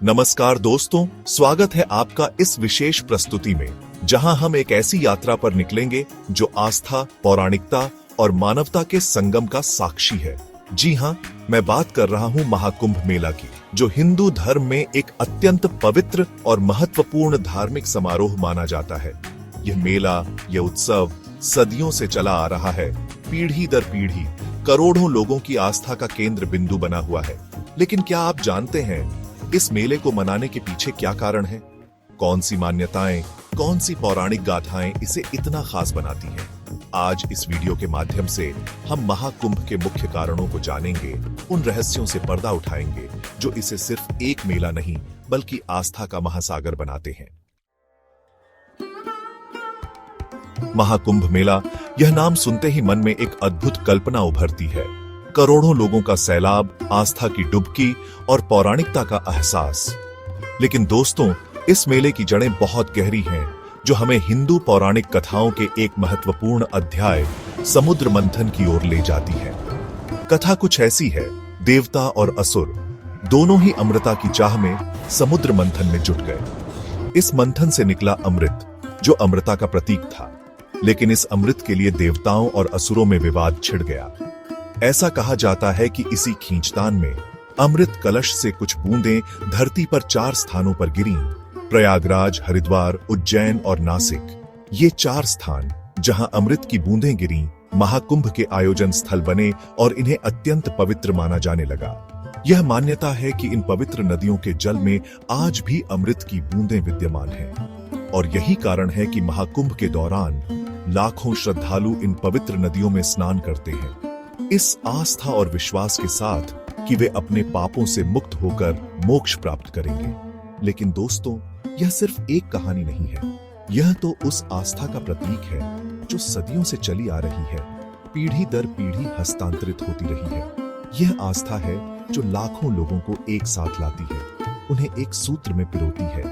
नमस्कार दोस्तों, स्वागत है आपका इस विशेष प्रस्तुति में, जहां हम एक ऐसी यात्रा पर निकलेंगे जो आस्था, पौराणिकता और मानवता के संगम का साक्षी है। जी हां, मैं बात कर रहा हूं महाकुंभ मेला की, जो हिंदू धर्म में एक अत्यंत पवित्र और महत्वपूर्ण धार्मिक समारोह माना जाता है। यह मेला, यह उत्सव सदियों से चला आ रहा है, पीढ़ी दर पीढ़ी करोड़ों लोगों की आस्था का केंद्र बिंदु बना हुआ है। लेकिन क्या आप जानते हैं इस मेले को मनाने के पीछे क्या कारण है? कौन सी मान्यताएं, कौन सी पौराणिक गाथाएं इसे इतना खास बनाती हैं? आज इस वीडियो के माध्यम से हम महाकुंभ के मुख्य कारणों को जानेंगे, उन रहस्यों से पर्दा उठाएंगे जो इसे सिर्फ एक मेला नहीं बल्कि आस्था का महासागर बनाते हैं। महाकुंभ मेला, यह नाम सुनते ही मन में एक अद्भुत कल्पना उभरती है। करोड़ों लोगों का सैलाब, आस्था की डुबकी और पौराणिकता का एहसास। लेकिन दोस्तों, इस मेले की जड़ें बहुत गहरी हैं, जो हमें हिंदू पौराणिक कथाओं के एक महत्वपूर्ण अध्याय समुद्र मंथन की ओर ले जाती है। कथा कुछ ऐसी है, देवता और असुर दोनों ही अमृता की चाह में समुद्र मंथन में जुट गए। इस मंथन से निकला अमृत, जो अमृता का प्रतीक था। लेकिन इस अमृत के लिए देवताओं और असुरों में विवाद छिड़ गया। ऐसा कहा जाता है कि इसी खींचतान में अमृत कलश से कुछ बूंदें धरती पर 4 स्थानों पर गिरीं। प्रयागराज, हरिद्वार, उज्जैन और नासिक, ये 4 स्थान जहां अमृत की बूंदें गिरीं, महाकुंभ के आयोजन स्थल बने और इन्हें अत्यंत पवित्र माना जाने लगा। यह मान्यता है कि इन पवित्र नदियों के जल में आज भी अमृत की बूंदें विद्यमान हैं। और यही कारण है कि महाकुंभ के दौरान लाखों श्रद्धालु इन पवित्र नदियों में स्नान करते हैं, इस आस्था और विश्वास के साथ कि वे अपने पापों से मुक्त होकर मोक्ष प्राप्त करेंगे। लेकिन दोस्तों, यह सिर्फ एक कहानी नहीं है, यह तो उस आस्था का प्रतीक है जो सदियों से चली आ रही है, पीढ़ी दर पीढ़ी हस्तांतरित होती रही है। यह आस्था है जो लाखों लोगों को एक साथ लाती है, उन्हें एक सूत्र में पिरोती है।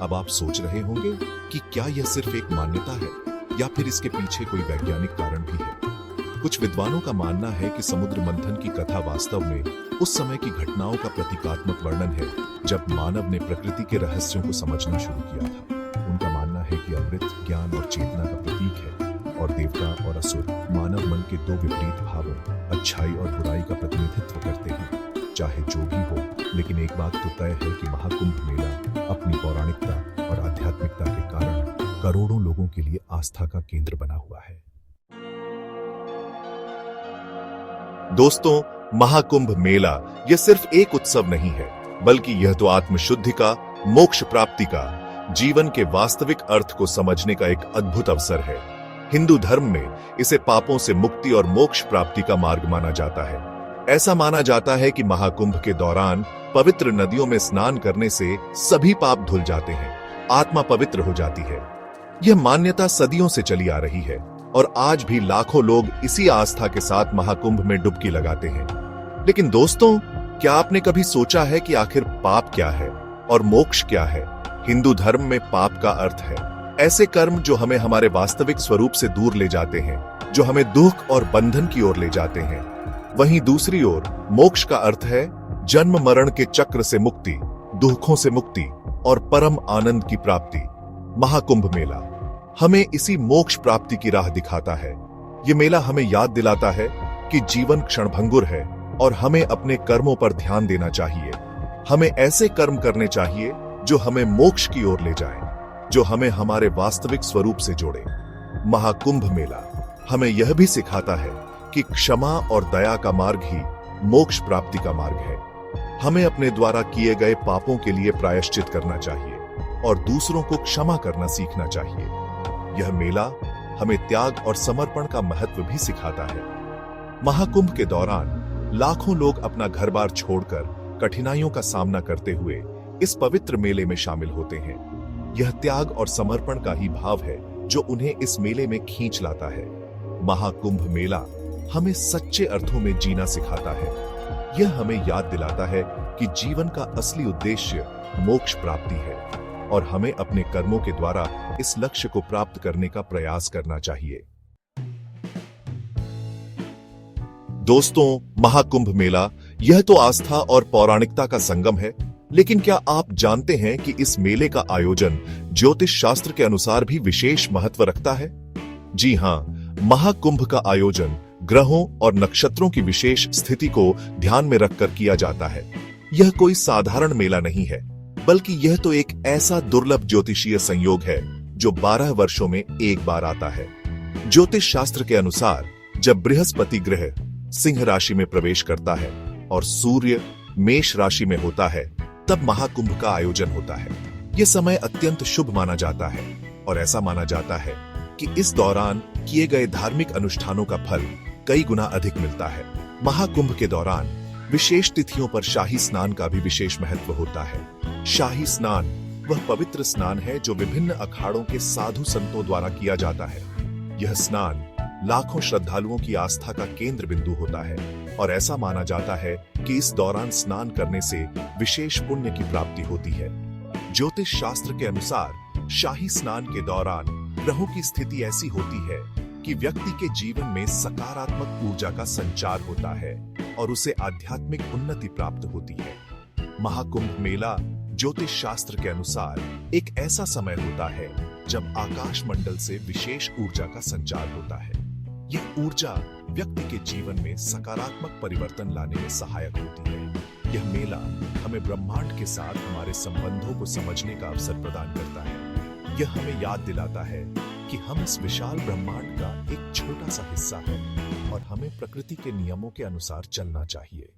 अब आप सोच रहे होंगे कि क्या यह सिर्फ एक मान्यता है या फिर इसके पीछे कोई वैज्ञानिक कारण भी है। कुछ विद्वानों का मानना है कि समुद्र मंथन की कथा वास्तव में उस समय की घटनाओं का प्रतीकात्मक वर्णन है, जब मानव ने प्रकृति के रहस्यों को समझना शुरू किया था। उनका मानना है कि अमृत ज्ञान और चेतना का प्रतीक है और देवता और असुर मानव मन के 2 विपरीत भावों, अच्छाई और बुराई का प्रतिनिधित्व करते हैं। चाहे जो भी हो, लेकिन एक बात तो तय है कि महाकुंभ मेला अपनी पौराणिकता और आध्यात्मिकता के कारण करोड़ों लोगों के लिए आस्था का केंद्र बना हुआ है। दोस्तों, महाकुंभ मेला यह सिर्फ एक उत्सव नहीं है, बल्कि यह तो आत्मशुद्धि का, मोक्ष प्राप्ति का, जीवन के वास्तविक अर्थ को समझने का एक अद्भुत अवसर है। हिंदू धर्म में इसे पापों से मुक्ति और मोक्ष प्राप्ति का मार्ग माना जाता है। ऐसा माना जाता है कि महाकुंभ के दौरान पवित्र नदियों में स्नान करने से सभी पाप धुल जाते हैं, आत्मा पवित्र हो जाती है। यह मान्यता सदियों से चली आ रही है और आज भी लाखों लोग इसी आस्था के साथ महाकुंभ में डुबकी लगाते हैं। लेकिन दोस्तों, क्या आपने कभी सोचा है कि आखिर पाप क्या है और मोक्ष क्या है? हिंदू धर्म में पाप का अर्थ है ऐसे कर्म जो हमें हमारे वास्तविक स्वरूप से दूर ले जाते हैं, जो हमें दुख और बंधन की ओर ले जाते हैं। वहीं दूसरी ओर मोक्ष का अर्थ है जन्म मरण के चक्र से मुक्ति, दुखों से मुक्ति और परम आनंद की प्राप्ति। महाकुंभ मेला हमें इसी मोक्ष प्राप्ति की राह दिखाता है। ये मेला हमें याद दिलाता है कि जीवन क्षणभंगुर है और हमें अपने कर्मों पर ध्यान देना चाहिए। हमें ऐसे कर्म करने चाहिए जो हमें मोक्ष की ओर ले जाएं, जो हमें हमारे वास्तविक स्वरूप से जोड़े। महाकुंभ मेला हमें यह भी सिखाता है कि क्षमा और दया का मार्ग ही मोक्ष प्राप्ति का मार्ग है। हमें अपने द्वारा किए गए पापों के लिए प्रायश्चित करना चाहिए और दूसरों को क्षमा करना सीखना चाहिए। यह मेला हमें त्याग और समर्पण का महत्व भी सिखाता है। महाकुंभ के दौरान लाखों लोग अपना घर-बार छोड़कर कठिनाइयों का सामना करते हुए इस पवित्र मेले में शामिल होते हैं। यह त्याग और समर्पण का ही भाव है जो उन्हें इस मेले में खींच लाता है। महाकुंभ मेला हमें सच्चे अर्थों में जीना सिखाता है। यह हमें याद दिलाता है कि जीवन का असली उद्देश्य मोक्ष प्राप्ति है और हमें अपने कर्मों के द्वारा इस लक्ष्य को प्राप्त करने का प्रयास करना चाहिए। दोस्तों, महाकुंभ मेला यह तो आस्था और पौराणिकता का संगम है, लेकिन क्या आप जानते हैं कि इस मेले का आयोजन ज्योतिष शास्त्र के अनुसार भी विशेष महत्व रखता है? जी हां, महाकुंभ का आयोजन ग्रहों और नक्षत्रों की विशेष स्थिति को ध्यान में रखकर किया जाता है। यह कोई साधारण मेला नहीं है, बल्कि यह तो एक ऐसा दुर्लभ ज्योतिषीय संयोग है जो 12 वर्षों में एक बार आता है। ज्योतिष शास्त्र के अनुसार जब बृहस्पति ग्रह सिंह राशि में प्रवेश करता है और सूर्य मेष राशि में होता है, तब महाकुंभ का आयोजन होता है। यह समय अत्यंत शुभ माना जाता है और ऐसा माना जाता है कि इस दौरान किए गए धार्मिक अनुष्ठानों का फल कई गुना अधिक मिलता है। महाकुंभ के दौरान विशेष तिथियों पर शाही स्नान का भी विशेष महत्व होता है। शाही स्नान वह पवित्र स्नान है जो विभिन्न अखाड़ों के साधु संतों द्वारा किया जाता है। यह स्नान लाखों श्रद्धालुओं की आस्था का केंद्र बिंदु होता है और ऐसा माना जाता है कि इस दौरान स्नान करने से विशेष पुण्य की प्राप्ति होती है। ज्योतिष शास्त्र के अनुसार शाही स्नान के दौरान ग्रहों की स्थिति ऐसी होती है कि व्यक्ति के जीवन में सकारात्मक ऊर्जा का संचार होता है और उसे आध्यात्मिक उन्नति प्राप्त होती है। महाकुंभ मेला ज्योतिष शास्त्र के अनुसार एक ऐसा समय होता है जब आकाश मंडल से विशेष ऊर्जा का संचार होता है। यह ऊर्जा व्यक्ति के जीवन में सकारात्मक परिवर्तन लाने में सहायक होती है। यह मेला हमें ब्रह्मांड के साथ हमारे संबंधों को समझने का अवसर प्रदान करता है। यह हमें याद दिलाता है कि हम इस विशाल ब्रह्मांड का एक छोटा सा हिस्सा हैं और हमें प्रकृति के नियमों के अनुसार चलना चाहिए।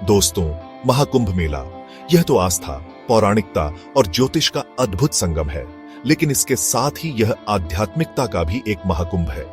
दोस्तों, महाकुंभ मेला यह तो आस्था, पौराणिकता और ज्योतिष का अद्भुत संगम है, लेकिन इसके साथ ही यह आध्यात्मिकता का भी एक महाकुंभ है।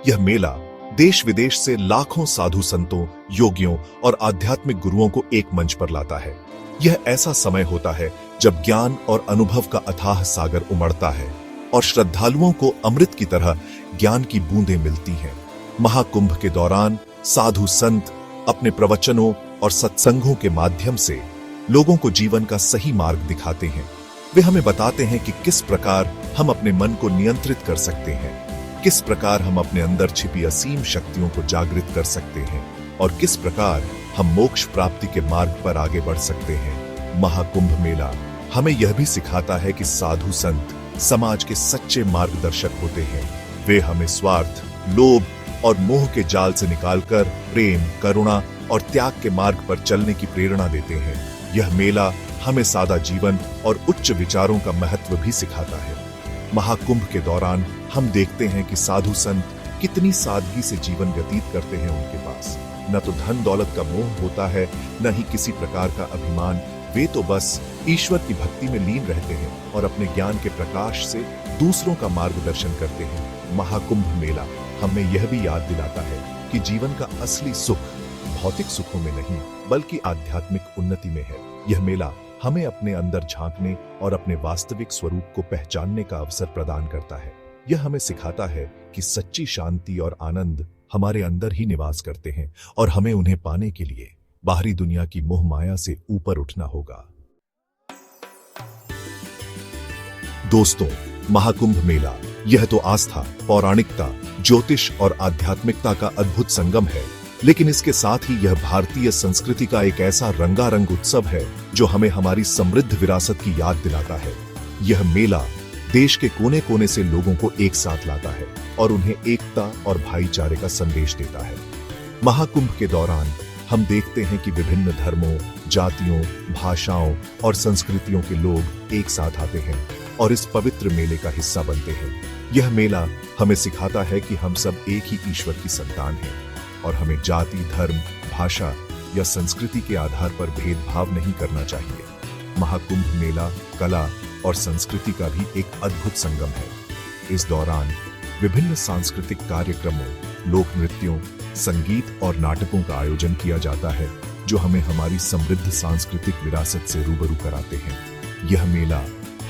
यह मेला देश विदेश से लाखों साधु संतों, योगियों और आध्यात्मिक गुरुओं को एक मंच पर लाता है। यह ऐसा समय होता है जब ज्ञान और अनुभव का अथाह सागर उमड़ता है और श्रद्धालुओं को अमृत की तरह ज्ञान की बूंदें मिलती हैं। महाकुंभ के दौरान साधु संत अपने प्रवचनों और सत्संगों के माध्यम से लोगों को जीवन का सही मार्ग दिखाते हैं। वे हमें बताते हैं कि किस प्रकार हम अपने मन को नियंत्रित कर सकते हैं, किस प्रकार हम अपने अंदर छिपी असीम शक्तियों को जागृत कर सकते हैं और किस प्रकार हम मोक्ष प्राप्ति के मार्ग पर आगे बढ़ सकते हैं। महाकुंभ मेला हमें यह भी सिखाता है कि साधु संत समाज के सच्चे मार्गदर्शक होते हैं। वे हमें स्वार्थ, लोभ और मोह के जाल से निकालकर प्रेम, करुणा और त्याग के मार्ग पर चलने की प्रेरणा देते हैं। यह मेला हमें सादा जीवन और उच्च विचारों का महत्व भी सिखाता है। महाकुंभ के दौरान हम देखते हैं कि साधु संत कितनी सादगी से जीवन व्यतीत करते हैं। उनके पास न तो धन दौलत का मोह होता है, न ही किसी प्रकार का अभिमान। वे तो बस ईश्वर की भक्ति में लीन रहते हैं और अपने ज्ञान के प्रकाश से दूसरों का मार्गदर्शन करते हैं। महाकुंभ मेला हमें यह भी याद दिलाता है कि जीवन का असली सुख भौतिक सुखों में नहीं, बल्कि आध्यात्मिक उन्नति में है। यह मेला हमें अपने अंदर झांकने और अपने वास्तविक स्वरूप को पहचानने का अवसर प्रदान करता है। यह हमें सिखाता है कि सच्ची शांति और आनंद हमारे अंदर ही निवास करते हैं और हमें उन्हें पाने के लिए बाहरी दुनिया की मोह माया से ऊपर उठना होगा। दोस्तों, महाकुंभ मेला यह तो आस्था, पौराणिकता, ज्योतिष और आध्यात्मिकता का अद्भुत संगम है, लेकिन इसके साथ ही यह भारतीय संस्कृति का एक ऐसा रंगारंग उत्सव है जो हमें हमारी समृद्ध विरासत की याद दिलाता है। यह मेला देश के कोने कोने से लोगों को एक साथ लाता है और उन्हें एकता और भाईचारे का संदेश देता है। महाकुंभ के दौरान हम देखते हैं कि विभिन्न धर्मों, जातियों, भाषाओं और संस्कृतियों के लोग एक साथ आते हैं और इस पवित्र मेले का हिस्सा बनते हैं। यह मेला हमें सिखाता है कि हम सब एक ही ईश्वर की संतान हैं और हमें जाति, धर्म, भाषा या संस्कृति के आधार पर भेदभाव नहीं करना चाहिए। महाकुंभ मेला कला और संस्कृति का भी एक अद्भुत संगम है। इस दौरान विभिन्न सांस्कृतिक कार्यक्रमों, लोक नृत्यों, संगीत और नाटकों का आयोजन किया जाता है जो हमें हमारी समृद्ध सांस्कृतिक विरासत से रूबरू कराते हैं। यह मेला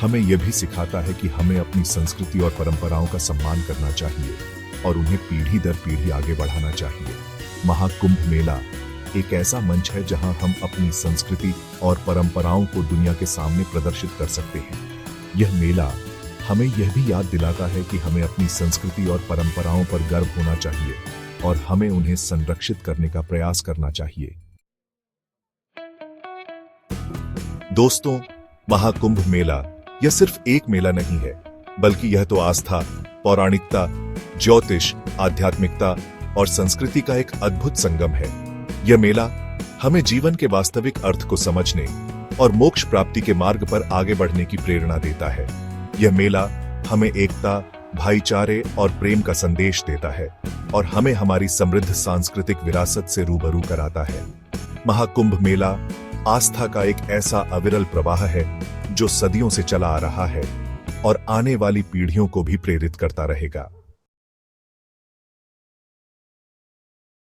हमें यह भी सिखाता है कि हमें अपनी संस्कृति और परंपराओं का सम्मान करना चाहिए और उन्हें पीढ़ी दर पीढ़ी आगे बढ़ाना चाहिए। महाकुंभ मेला एक ऐसा मंच है जहां हम अपनी संस्कृति और परंपराओं को दुनिया के सामने प्रदर्शित कर सकते हैं। यह मेला हमें यह भी याद दिलाता है कि हमें अपनी संस्कृति और परंपराओं पर गर्व होना चाहिए और हमें उन्हें संरक्षित करने का प्रयास करना चाहिए। दोस्तों, महाकुंभ मेला यह सिर्फ एक मेला नहीं है, बल्कि यह तो आस्था, पौराणिकता, ज्योतिष, आध्यात्मिकता और संस्कृति का एक अद्भुत संगम है। यह मेला हमें जीवन के वास्तविक अर्थ को समझने और मोक्ष प्राप्ति के मार्ग पर आगे बढ़ने की प्रेरणा देता है। यह मेला हमें एकता, भाईचारे और प्रेम का संदेश देता है और हमें हमारी समृद्ध सांस्कृतिक विरासत से रूबरू कराता है। महाकुंभ मेला आस्था का एक ऐसा अविरल प्रवाह है जो सदियों से चला आ रहा है और आने वाली पीढ़ियों को भी प्रेरित करता रहेगा।